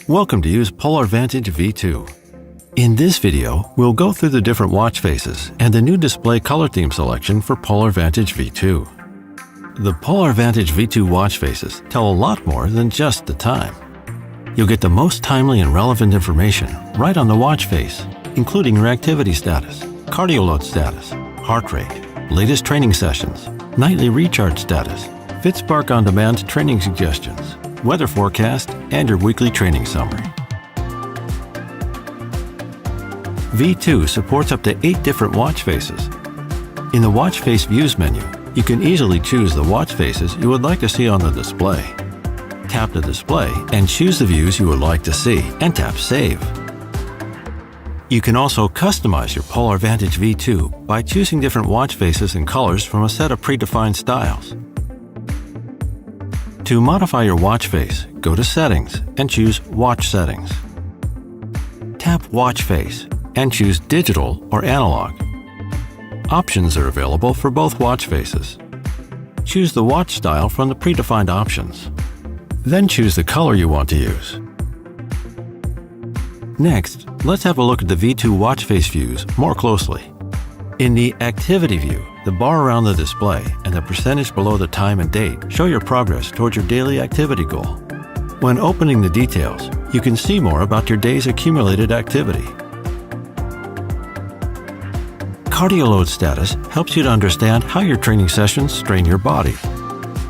Welcome to use PolarVantage V2. In this video, we'll go through the different watch faces and the new display color theme selection for PolarVantage V2. The PolarVantage V2 watch faces tell a lot more than just the time. You'll get the most timely and relevant information right on the watch face, including your activity status, cardio load status, heart rate, latest training sessions, nightly recharge status, FitSpark on-demand training suggestions, weather forecast, and your weekly training summary. V2 supports up to 8 different watch faces. In the Watch Face Views menu, you can easily choose the watch faces you would like to see on the display. Tap the display and choose the views you would like to see, and tap Save. You can also customize your PolarVantage V2 by choosing different watch faces and colors from a set of predefined styles. To modify your watch face, go to Settings and choose Watch Settings. Tap Watch Face and choose Digital or Analog. Options are available for both watch faces. Choose the watch style from the predefined options. Then choose the color you want to use. Next, let's have a look at the V2 watch face views more closely. In the Activity view, the bar around the display and the percentage below the time and date show your progress towards your daily activity goal. When opening the details, you can see more about your day's accumulated activity. Cardio load status helps you to understand how your training sessions strain your body.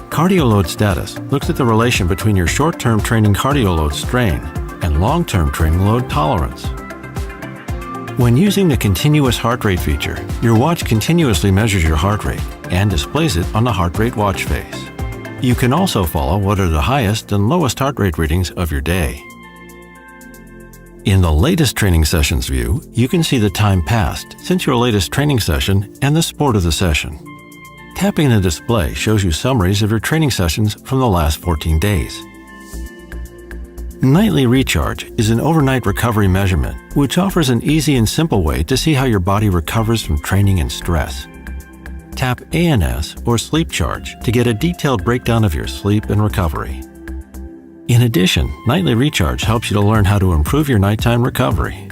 Cardio load status looks at the relation between your short-term training cardio load strain and long-term training load tolerance. When using the continuous heart rate feature, your watch continuously measures your heart rate and displays it on the heart rate watch face. You can also follow what are the highest and lowest heart rate readings of your day. In the latest training sessions view, you can see the time passed since your latest training session and the sport of the session. Tapping the display shows you summaries of your training sessions from the last 14 days. Nightly Recharge is an overnight recovery measurement, which offers an easy and simple way to see how your body recovers from training and stress. Tap ANS or Sleep Charge to get a detailed breakdown of your sleep and recovery. In addition, Nightly Recharge helps you to learn how to improve your nighttime recovery.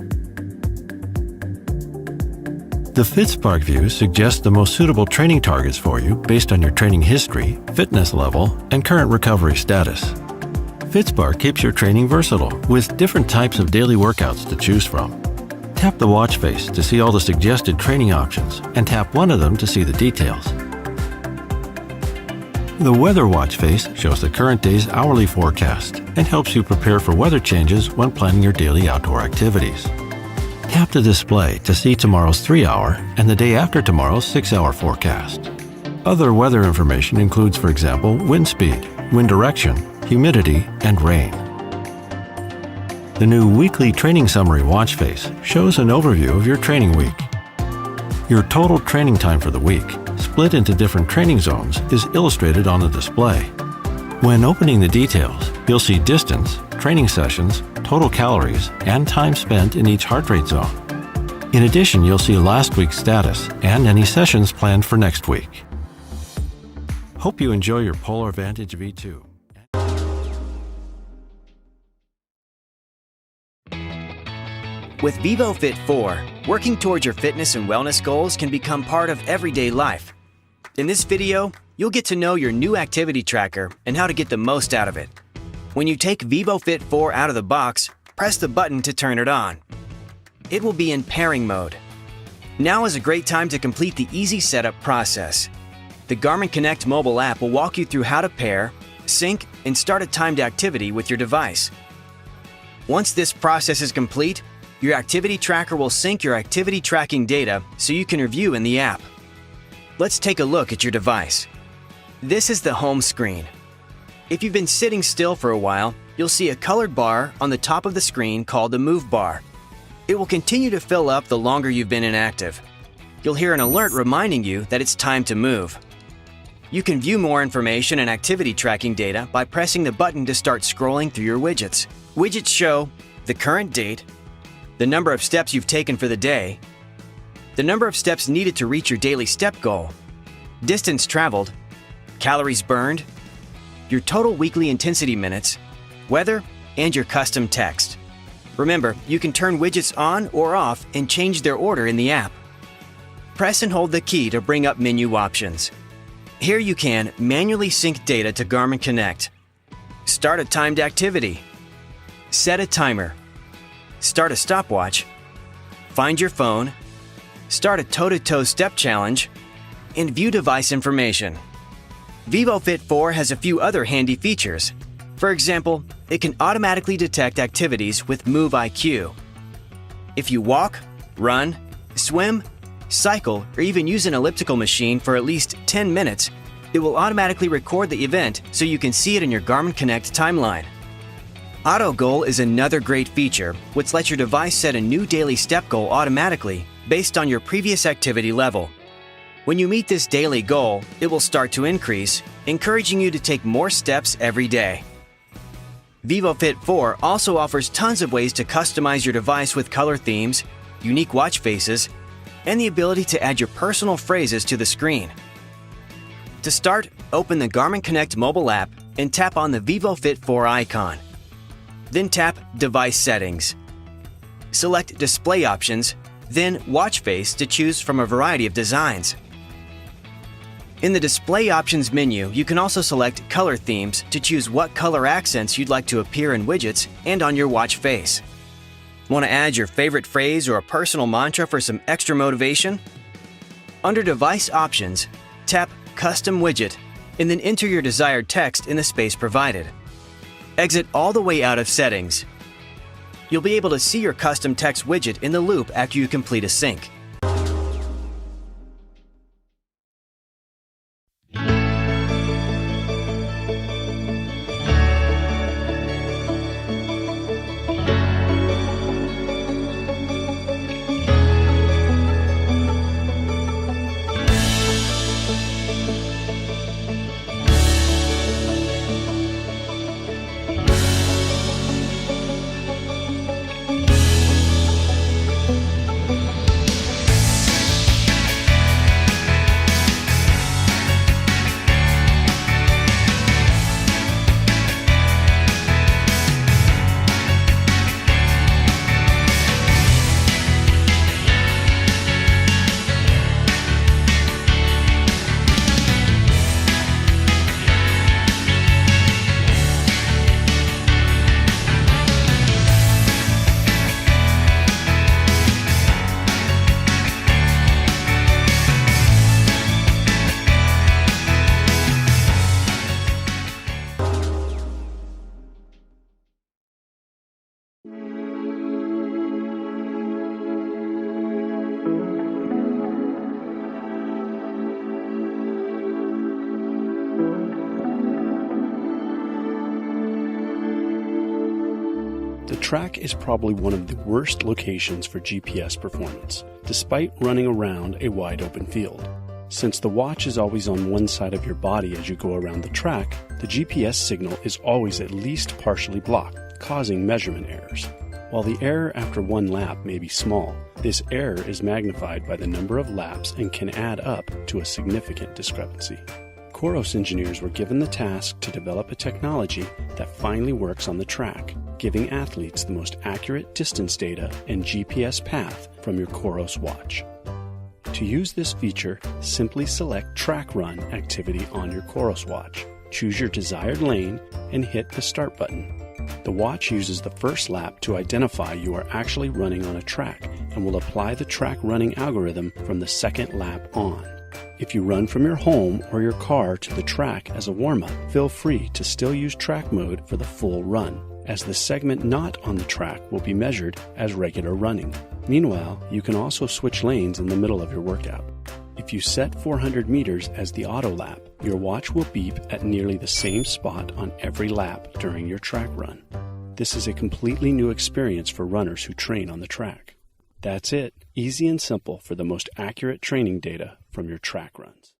The FitSpark view suggests the most suitable training targets for you based on your training history, fitness level, and current recovery status. FitSpark keeps your training versatile with different types of daily workouts to choose from. Tap the watch face to see all the suggested training options and tap one of them to see the details. The weather watch face shows the current day's hourly forecast and helps you prepare for weather changes when planning your daily outdoor activities. Tap the display to see tomorrow's 3-hour and the day after tomorrow's 6-hour forecast. Other weather information includes, for example, wind speed, wind direction, humidity, and rain. The new Weekly Training Summary watch face shows an overview of your training week. Your total training time for the week, split into different training zones, is illustrated on the display. When opening the details, you'll see distance, training sessions, total calories, and time spent in each heart rate zone. In addition, you'll see last week's status and any sessions planned for next week. Hope you enjoy your PolarVantage V2. With VivoFit 4, working towards your fitness and wellness goals can become part of everyday life. In this video, you'll get to know your new activity tracker and how to get the most out of it. When you take VivoFit 4 out of the box, press the button to turn it on. It will be in pairing mode. Now is a great time to complete the easy setup process. The Garmin Connect mobile app will walk you through how to pair, sync, and start a timed activity with your device. Once this process is complete, your activity tracker will sync your activity tracking data so you can review in the app. Let's take a look at your device. This is the home screen. If you've been sitting still for a while, you'll see a colored bar on the top of the screen called the Move bar. It will continue to fill up the longer you've been inactive. You'll hear an alert reminding you that it's time to move. You can view more information and activity tracking data by pressing the button to start scrolling through your widgets. Widgets show the current date, the number of steps you've taken for the day, the number of steps needed to reach your daily step goal, distance traveled, calories burned, your total weekly intensity minutes, weather, and your custom text. Remember, you can turn widgets on or off and change their order in the app. Press and hold the key to bring up menu options. Here you can manually sync data to Garmin Connect, start a timed activity, set a timer, start a stopwatch, find your phone, start a toe-to-toe step challenge, and view device information. VivoFit 4 has a few other handy features. For example, it can automatically detect activities with Move IQ. If you walk, run, swim, cycle, or even use an elliptical machine for at least 10 minutes, it will automatically record the event so you can see it in your Garmin Connect timeline. Auto Goal is another great feature which lets your device set a new daily step goal automatically based on your previous activity level. When you meet this daily goal, it will start to increase, encouraging you to take more steps every day. VivoFit 4 also offers tons of ways to customize your device with color themes, unique watch faces, and the ability to add your personal phrases to the screen. To start, open the Garmin Connect mobile app and tap on the VivoFit 4 icon. Then tap Device Settings. Select Display Options, then Watch Face to choose from a variety of designs. In the Display Options menu, you can also select Color Themes to choose what color accents you'd like to appear in widgets and on your watch face. Want to add your favorite phrase or a personal mantra for some extra motivation? Under Device Options, tap Custom Widget and then enter your desired text in the space provided. Exit all the way out of Settings. You'll be able to see your custom text widget in the loop after you complete a sync. The track is probably one of the worst locations for GPS performance, despite running around a wide open field. Since the watch is always on one side of your body as you go around the track, the GPS signal is always at least partially blocked, causing measurement errors. While the error after one lap may be small, this error is magnified by the number of laps and can add up to a significant discrepancy. Coros engineers were given the task to develop a technology that finally works on the track. giving athletes the most accurate distance data and GPS path from your Coros watch. To use this feature, simply select Track Run activity on your Coros watch. Choose your desired lane and hit the Start button. The watch uses the first lap to identify you are actually running on a track and will apply the track running algorithm from the second lap on. If you run from your home or your car to the track as a warm-up, feel free to still use track mode for the full run, as the segment not on the track will be measured as regular running. Meanwhile, you can also switch lanes in the middle of your workout. If you set 400 meters as the auto lap, your watch will beep at nearly the same spot on every lap during your track run. This is a completely new experience for runners who train on the track. That's it, easy and simple for the most accurate training data from your track runs.